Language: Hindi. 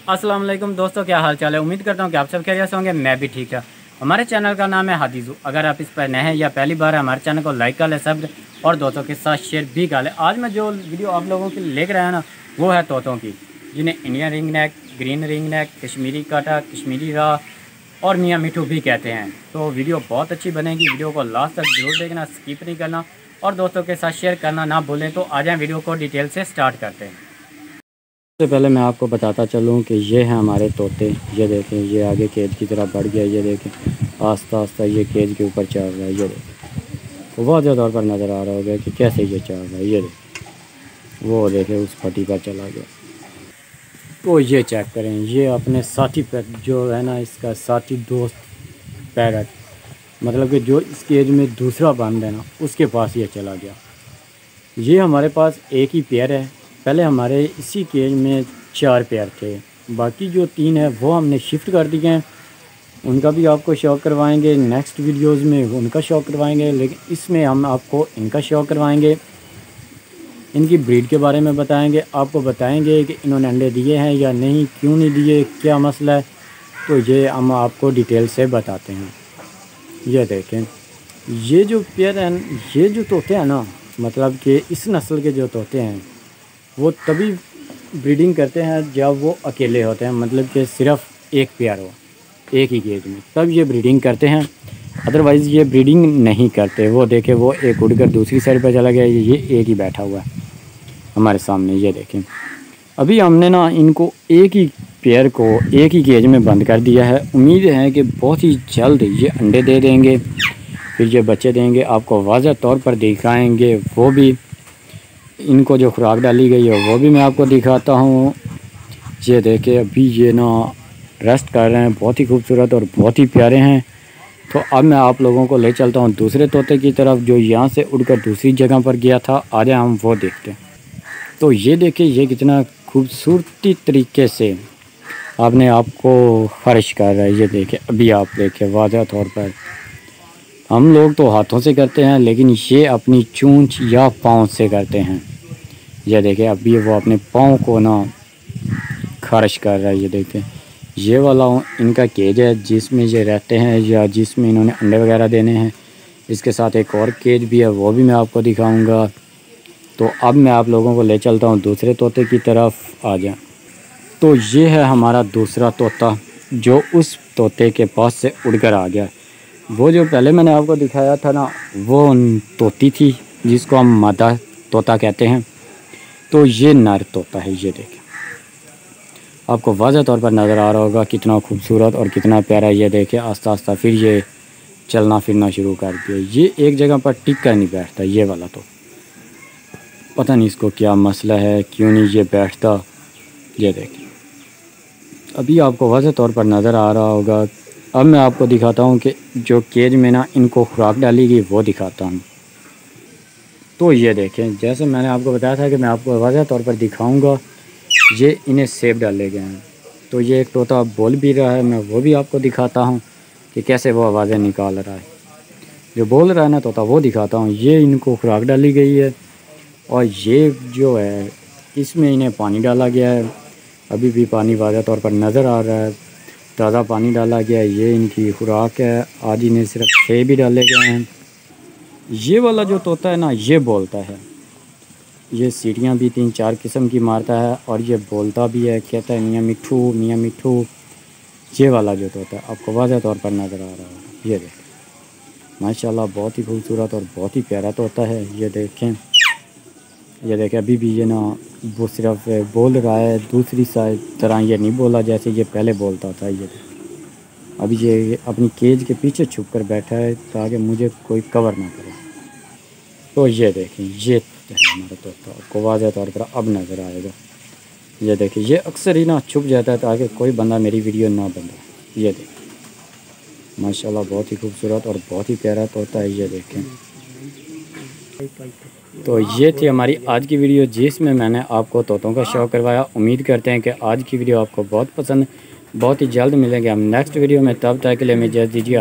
अस्सलाम वालेकुम दोस्तों, क्या हाल चाल है। उम्मीद करता हूँ कि आप सब खैरियत से होंगे। मैं भी ठीक है। हमारे चैनल का नाम है हादीज़ू। अगर आप इस पर नए हैं या पहली बार है, हमारे चैनल को लाइक कर लें, सब और दोस्तों के साथ शेयर भी कर लें। आज मैं जो वीडियो आप लोगों के लिए लेकर आया ना, वो है तोतों की, जिन्हें Indian ring neck, green ring neck, Kashmiri काटा, कश्मीरी राह और मियाँ मिठू भी कहते हैं। तो वीडियो बहुत अच्छी बनेगी, वीडियो को लास्ट तक जरूर देखना, स्किप नहीं करना और दोस्तों के साथ शेयर करना ना भूलें। तो आ जाएँ, वीडियो को डिटेल से स्टार्ट करते हैं। सबसे पहले मैं आपको बताता चलूँ कि ये हैं हमारे तोते। ये देखें, ये आगे केज की तरफ बढ़ गया। ये देखें आस्ता आस्ता ये केज के ऊपर चढ़ रहा है। ये देखें वाज़ेह तौर पर नज़र आ रहा होगा कि कैसे ये चढ़ रहा है। ये देखें, वो देखें उस फटी पर चला गया। तो ये चेक करें, ये अपने साथी पर जो है ना, इसका साथी दोस्त पैरट, मतलब कि जो इस केज में दूसरा बंद है ना, उसके पास ये चला गया। ये हमारे पास एक ही पेयर है। पहले हमारे इसी केज में 4 पेयर थे, बाकी जो 3 है वो हमने शिफ्ट कर दिए हैं। उनका भी आपको शौक़ करवाएंगे, नेक्स्ट वीडियोस में उनका शौक़ करवाएंगे, लेकिन इसमें हम आपको इनका शौक़ करवाएंगे। इनकी ब्रीड के बारे में बताएंगे, आपको बताएंगे कि इन्होंने अंडे दिए हैं या नहीं, क्यों नहीं दिए, क्या मसला है। तो ये हम आपको डिटेल से बताते हैं। ये देखें, ये जो पेयर हैं, ये जो तोते हैं ना, मतलब कि इस नस्ल के जो तोते हैं वो तभी ब्रीडिंग करते हैं जब वो अकेले होते हैं, मतलब कि सिर्फ एक पेयर हो एक ही केज में, तब ये ब्रीडिंग करते हैं। अदरवाइज़ ये ब्रीडिंग नहीं करते। वो देखें, वो एक उड़कर दूसरी साइड पर चला गया, ये एक ही बैठा हुआ है हमारे सामने। ये देखें, अभी हमने ना इनको एक ही पेयर को एक ही केज में बंद कर दिया है। उम्मीद है कि बहुत ही जल्द ये अंडे दे देंगे, फिर ये बच्चे देंगे। आपको वाज़ेह तौर पर दिखाएंगे, वो भी इनको जो खुराक डाली गई है वो भी मैं आपको दिखाता हूँ। ये देखे, अभी ये ना रेस्ट कर रहे हैं, बहुत ही खूबसूरत और बहुत ही प्यारे हैं। तो अब मैं आप लोगों को ले चलता हूँ दूसरे तोते की तरफ, जो यहाँ से उड़कर दूसरी जगह पर गया था। आ जाए हम वो देखते हैं। तो ये देखिए, ये कितना खूबसूरती तरीके से आपने आपको फ़र्श कर रहा है। ये देखें, अभी आप देखें वाज़ेह तौर पर, हम लोग तो हाथों से करते हैं, लेकिन ये अपनी चूंच या पाँव से करते हैं। ये देखें, अभी वो अपने पाँव को ना खारिश कर रहा है। ये देखें, ये वाला इनका केज है जिसमें ये रहते हैं या जिसमें इन्होंने अंडे वगैरह देने हैं। इसके साथ एक और केज भी है, वो भी मैं आपको दिखाऊंगा। तो अब मैं आप लोगों को ले चलता हूँ दूसरे तोते की तरफ। आ जाए। तो ये है हमारा दूसरा तोता, जो उस तोते के पास से उड़कर आ गया। वो जो पहले मैंने आपको दिखाया था ना, वो तोती थी जिसको हम मादा तोता कहते हैं। तो ये नर तोता है। ये देखें, आपको वाज़ेह तौर पर नज़र आ रहा होगा कितना खूबसूरत और कितना प्यारा। ये देखें, आस्ता आस्ता फिर ये चलना फिरना शुरू कर दिया। ये एक जगह पर टिक कर नहीं बैठता। ये वाला तो पता नहीं इसको क्या मसला है, क्यों नहीं ये बैठता। ये देखें, अभी आपको वाज़ेह तौर पर नज़र आ रहा होगा। अब मैं आपको दिखाता हूँ कि जो केज में ना इनको खुराक डाली गई वो दिखाता हूँ। तो ये देखें, जैसे मैंने आपको बताया था कि मैं आपको वाज़ेह तौर पर दिखाऊंगा, ये इन्हें सेब डाले गए हैं। तो ये एक तोता बोल भी रहा है, मैं वो भी आपको दिखाता हूँ कि कैसे वो आवाज़ें निकाल रहा है। जो बोल रहा है ना तोता, वो दिखाता हूँ। ये इनको खुराक डाली गई है और ये जो है इसमें इन्हें पानी डाला गया है। अभी भी पानी वाज़ेह तौर पर नज़र आ रहा है, ताज़ा पानी डाला गया है। ये इनकी खुराक है। आज इन्हें सिर्फ सेब भी डाले गए हैं। ये वाला जो तोता है ना, ये बोलता है। ये सीटियाँ भी 3-4 किस्म की मारता है और ये बोलता भी है, कहता है मियाँ मिठू, मियाँ मिठू। ये वाला जो तोता है आपको वाज़ेह तौर पर नज़र आ रहा है। ये देखें, माशाल्लाह बहुत ही खूबसूरत और बहुत ही प्यारा तोता है। ये देखें, ये देखें, अभी भी ये ना वो सिर्फ बोल रहा है, दूसरी तरह ये नहीं बोला जैसे ये पहले बोलता था। ये अभी ये अपनी केज के पीछे छुप कर बैठा है ताकि मुझे कोई कवर ना करे। तो ये देखें, ये है हमारा तोता, आपको वाज़ेह तौर पर अब नज़र आएगा। ये देखें, ये अक्सर ही ना छुप जाता है ताकि कोई बंदा मेरी वीडियो ना बना। ये देखें, माशाल्लाह बहुत ही खूबसूरत और बहुत ही प्यारा तोता है। ये देखें, तो ये थी हमारी आज की वीडियो जिसमें मैंने आपको तोतों का शौक़ करवाया। उम्मीद करते हैं कि आज की वीडियो आपको बहुत पसंद। बहुत ही जल्द मिलेंगे हम नेक्स्ट वीडियो में, तब तक के लिए हमें इजाज़त दीजिए।